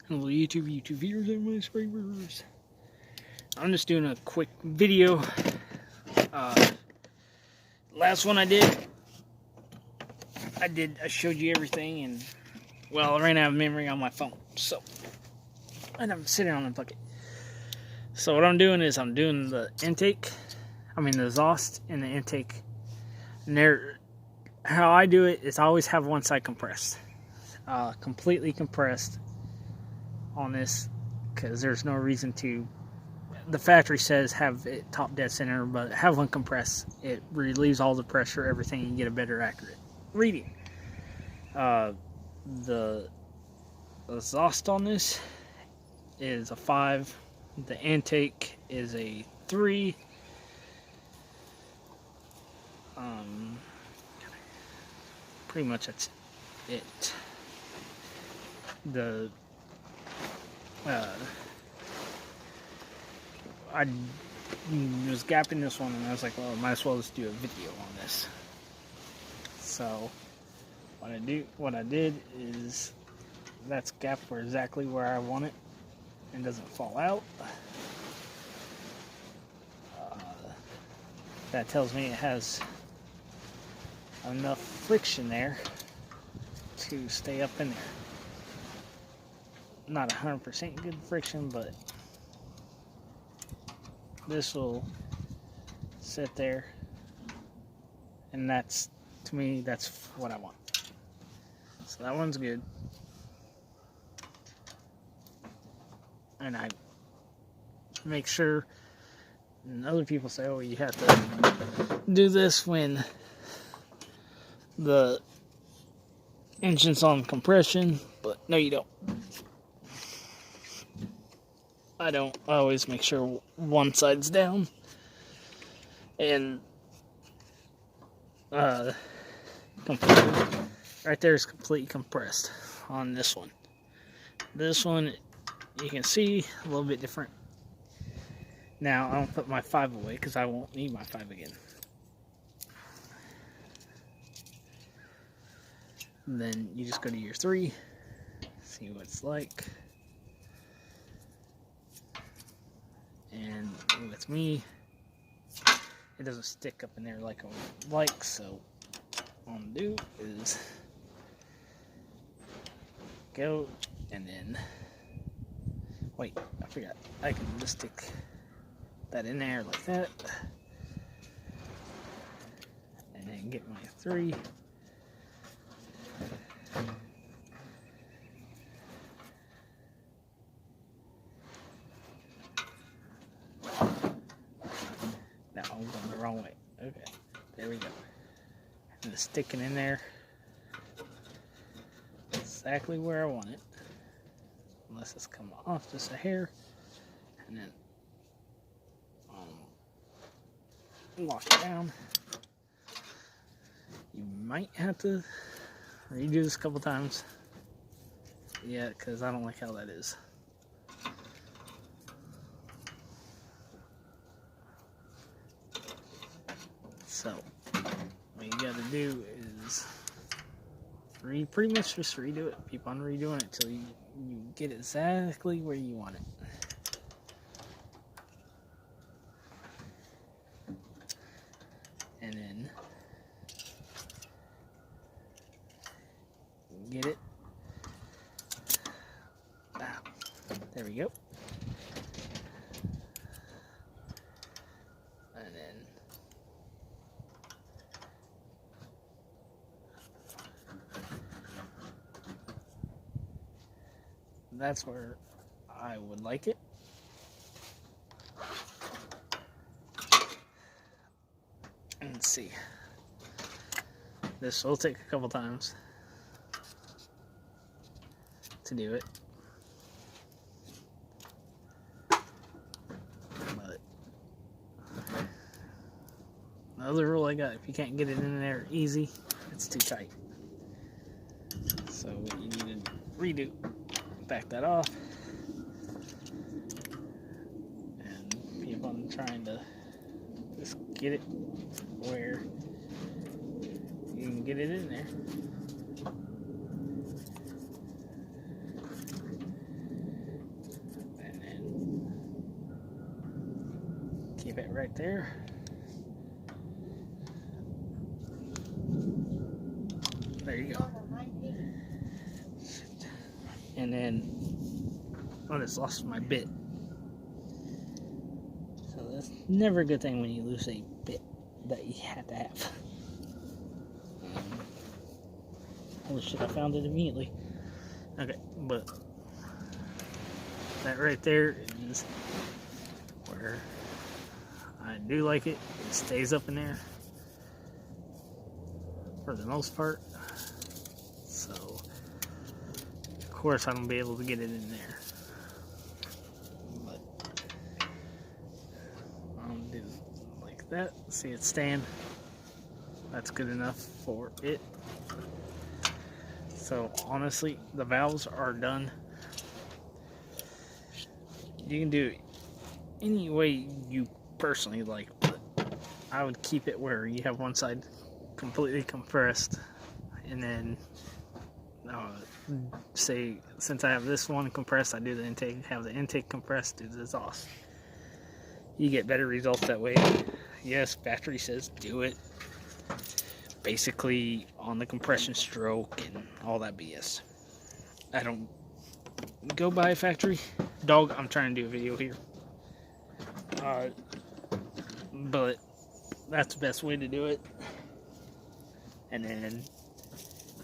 Hello YouTube viewers and my subscribers. I'm just doing a quick video. Last one I showed you everything, and well, I ran out of memory on my phone, so and I'm sitting on the bucket. So what I'm doing is I'm doing the intake, the exhaust and the intake. And how I do it is I always have one side compressed, completely compressed on this, because there's no reason to. The factory says have it top dead center, but have one compressed. It relieves all the pressure, everything, and you get a better accurate reading. The exhaust on this is a 5. The intake is a 3. Pretty much that's it. I was gapping this one, and I was like, well, I might as well just do a video on this. So what I did is that's gapped for exactly where I want it and doesn't fall out. That tells me it has enough friction there to stay up in there. Not 100% good friction, but this will sit there, and that's, to me, that's what I want. So that one's good. And I make sure, and other people say, oh, you have to do this when the engine's on compression, but no, you don't. I don't. I always make sure one side's down, and completely, right there is completely compressed on this one. This one, you can see a little bit different. Now I don't put my 5 away because I won't need my 5 again. And then you just go to your 3, see what it's like. And with me, it doesn't stick up in there like I would like, so what I'm gonna do is go, and then wait, I forgot, I can just stick that in there like that, and then get my 3. No, I'm going the wrong way. Okay, there we go. And it's sticking in there exactly where I want it, unless it's come off just a hair, and then lock it down. You might have to redo this a couple times, yeah, because I don't like how that is. So what you got to do is pretty much just redo it. Keep on redoing it till you get exactly where you want it. And then get it. There we go. And then that's where I would like it. And let's see. This will take a couple times to do it. But the other rule I got, if you can't get it in there easy, it's too tight. So what you need to redo, back that off, and keep on trying to just get it where you can get it in there. keep it right there. There you go. And then I just lost my bit. So that's never a good thing when you lose a bit that you had to have. Holy shit, I found it immediately. Okay, but that right there is where I do like it. It stays up in there for the most part. So, of course, I don't be able to get it in there. But I'll do like that. See it stand. That's good enough for it. So honestly, the valves are done. You can do it any way you personally like, but I would keep it where you have one side completely compressed, and then say since I have this one compressed, I do the intake, have the intake compressed, do the exhaust. You get better results that way. Yes, factory says do it. Basically on the compression stroke and all that BS. I don't go by factory. Dog, I'm trying to do a video here. But that's the best way to do it. And then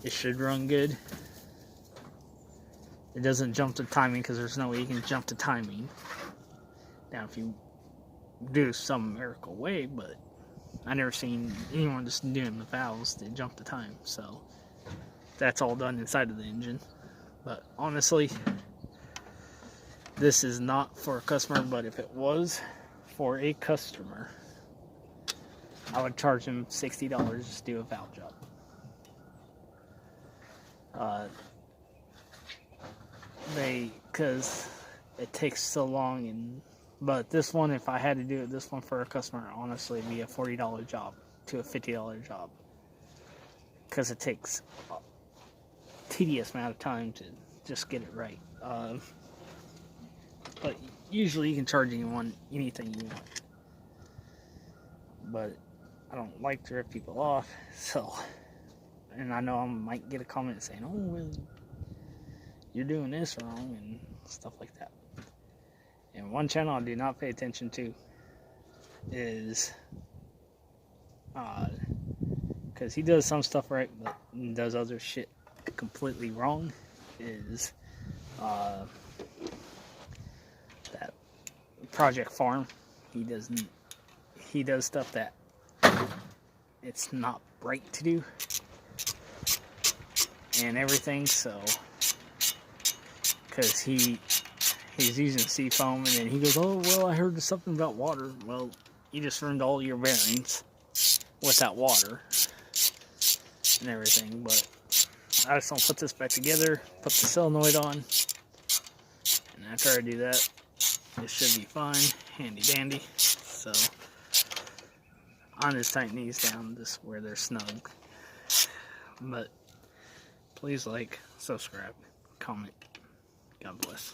it should run good. It doesn't jump to timing because there's no way you can jump to timing. Now if you do some miracle way, but I never seen anyone just doing the valves to jump the time, so that's all done inside of the engine. But honestly, this is not for a customer, but if it was for a customer, I would charge them $60 to do a valve job. Because it takes so long, but this one, if I had to do this one for a customer, honestly, it'd be a $40 job to a $50 job. Because it takes a tedious amount of time to just get it right. But usually you can charge anyone anything you want. But I don't like to rip people off, so. And I know I might get a comment saying, oh, well, you're doing this wrong, and stuff like that. And one channel I do not pay attention to is, because he does some stuff right, but does other shit completely wrong, is that Project Farm. He does stuff that it's not right to do and everything, so because he's using seafoam, and then he goes, oh, well, I heard something about water. Well, you just ruined all your bearings with that water and everything. But I just don't put this back together, put the solenoid on, and after I do that, it should be fine, handy dandy. So on just tighten these down just where they're snug. But please like, subscribe, comment. God bless.